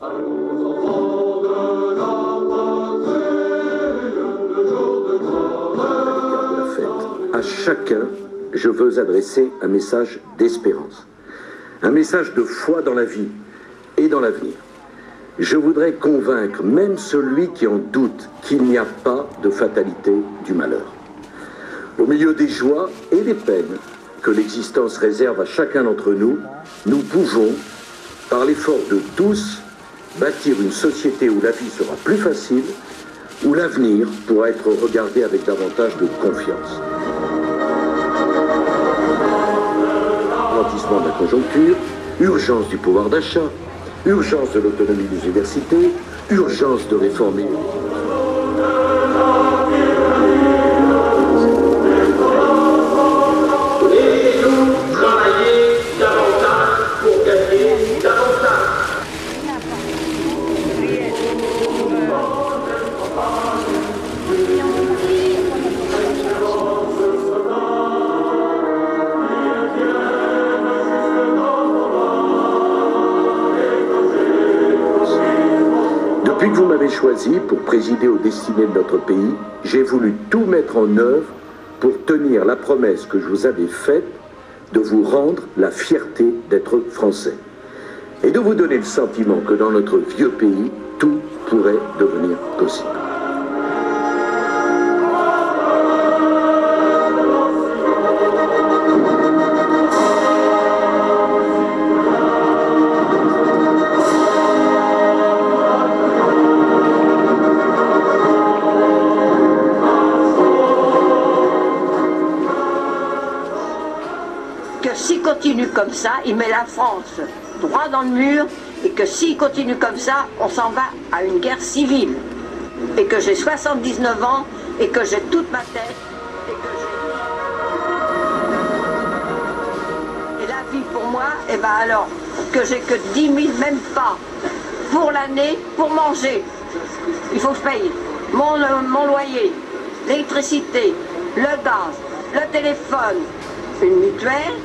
À chacun, je veux adresser un message d'espérance, un message de foi dans la vie et dans l'avenir. Je voudrais convaincre même celui qui en doute qu'il n'y a pas de fatalité du malheur. Au milieu des joies et des peines que l'existence réserve à chacun d'entre nous, nous pouvons, par l'effort de tous, bâtir une société où la vie sera plus facile, où l'avenir pourra être regardé avec davantage de confiance. Ralentissement de la conjoncture, urgence du pouvoir d'achat, urgence de l'autonomie des universités, urgence de réformer. Depuis que vous m'avez choisi pour présider aux destinées de notre pays, j'ai voulu tout mettre en œuvre pour tenir la promesse que je vous avais faite de vous rendre la fierté d'être français et de vous donner le sentiment que dans notre vieux pays, tout pourrait devenir possible. Que s'il continue comme ça, il met la France droit dans le mur, et que s'il continue comme ça, on s'en va à une guerre civile. Et que j'ai 79 ans, et que j'ai toute ma tête, et la vie pour moi, et ben alors, que j'ai que 10 000, même pas, pour l'année, pour manger. Il faut que je paye mon loyer, l'électricité, le gaz, le téléphone, une mutuelle,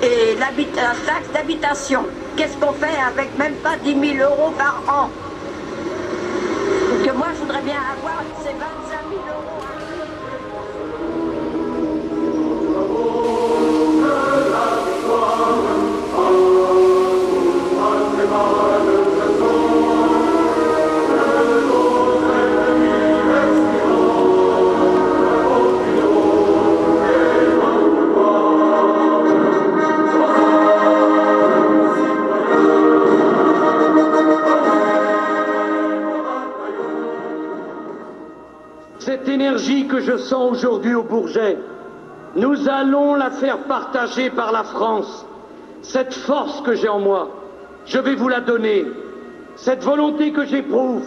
et la taxe d'habitation. Qu'est-ce qu'on fait avec même pas 10 000 € par an? Que moi, je voudrais bien avoir ces 25 000 €. Cette énergie que je sens aujourd'hui au Bourget, nous allons la faire partager par la France. Cette force que j'ai en moi, je vais vous la donner. Cette volonté que j'éprouve,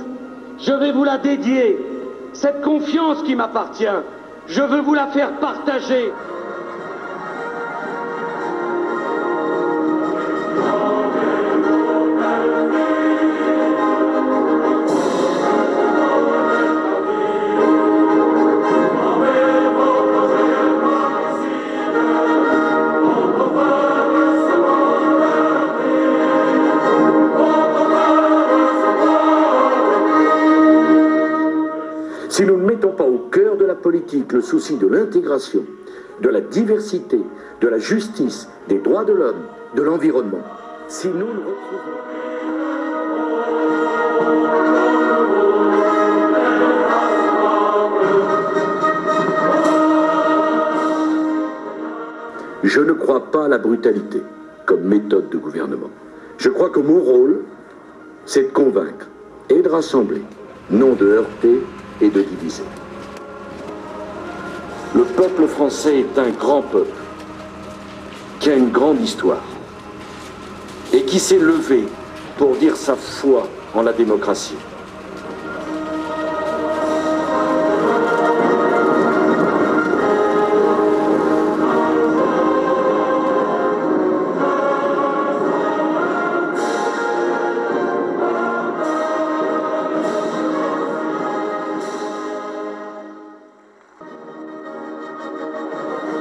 je vais vous la dédier. Cette confiance qui m'appartient, je veux vous la faire partager. Si nous ne mettons pas au cœur de la politique le souci de l'intégration, de la diversité, de la justice, des droits de l'homme, de l'environnement, si nous ne retrouvons... Je ne crois pas à la brutalité comme méthode de gouvernement. Je crois que mon rôle, c'est de convaincre et de rassembler, non de heurter et de diviser. Le peuple français est un grand peuple qui a une grande histoire et qui s'est levé pour dire sa foi en la démocratie.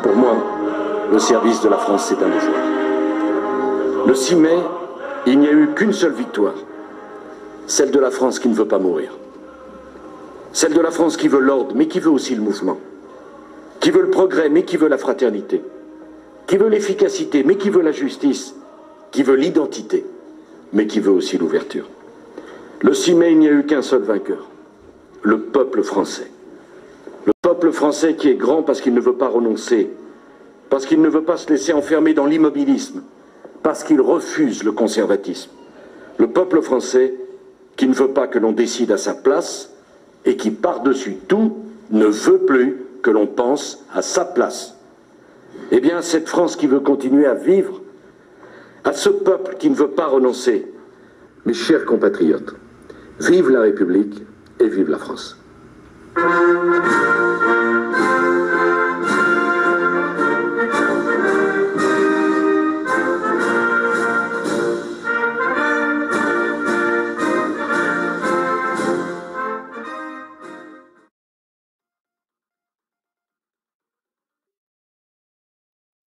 Pour moi, le service de la France, c'est un devoir. Le 6 mai, il n'y a eu qu'une seule victoire. Celle de la France qui ne veut pas mourir. Celle de la France qui veut l'ordre, mais qui veut aussi le mouvement. Qui veut le progrès, mais qui veut la fraternité. Qui veut l'efficacité, mais qui veut la justice. Qui veut l'identité, mais qui veut aussi l'ouverture. Le 6 mai, il n'y a eu qu'un seul vainqueur. Le peuple français. Le peuple français qui est grand parce qu'il ne veut pas renoncer, parce qu'il ne veut pas se laisser enfermer dans l'immobilisme, parce qu'il refuse le conservatisme. Le peuple français qui ne veut pas que l'on décide à sa place et qui, par-dessus tout, ne veut plus que l'on pense à sa place. Eh bien, cette France qui veut continuer à vivre, à ce peuple qui ne veut pas renoncer. Mes chers compatriotes, vive la République et vive la France.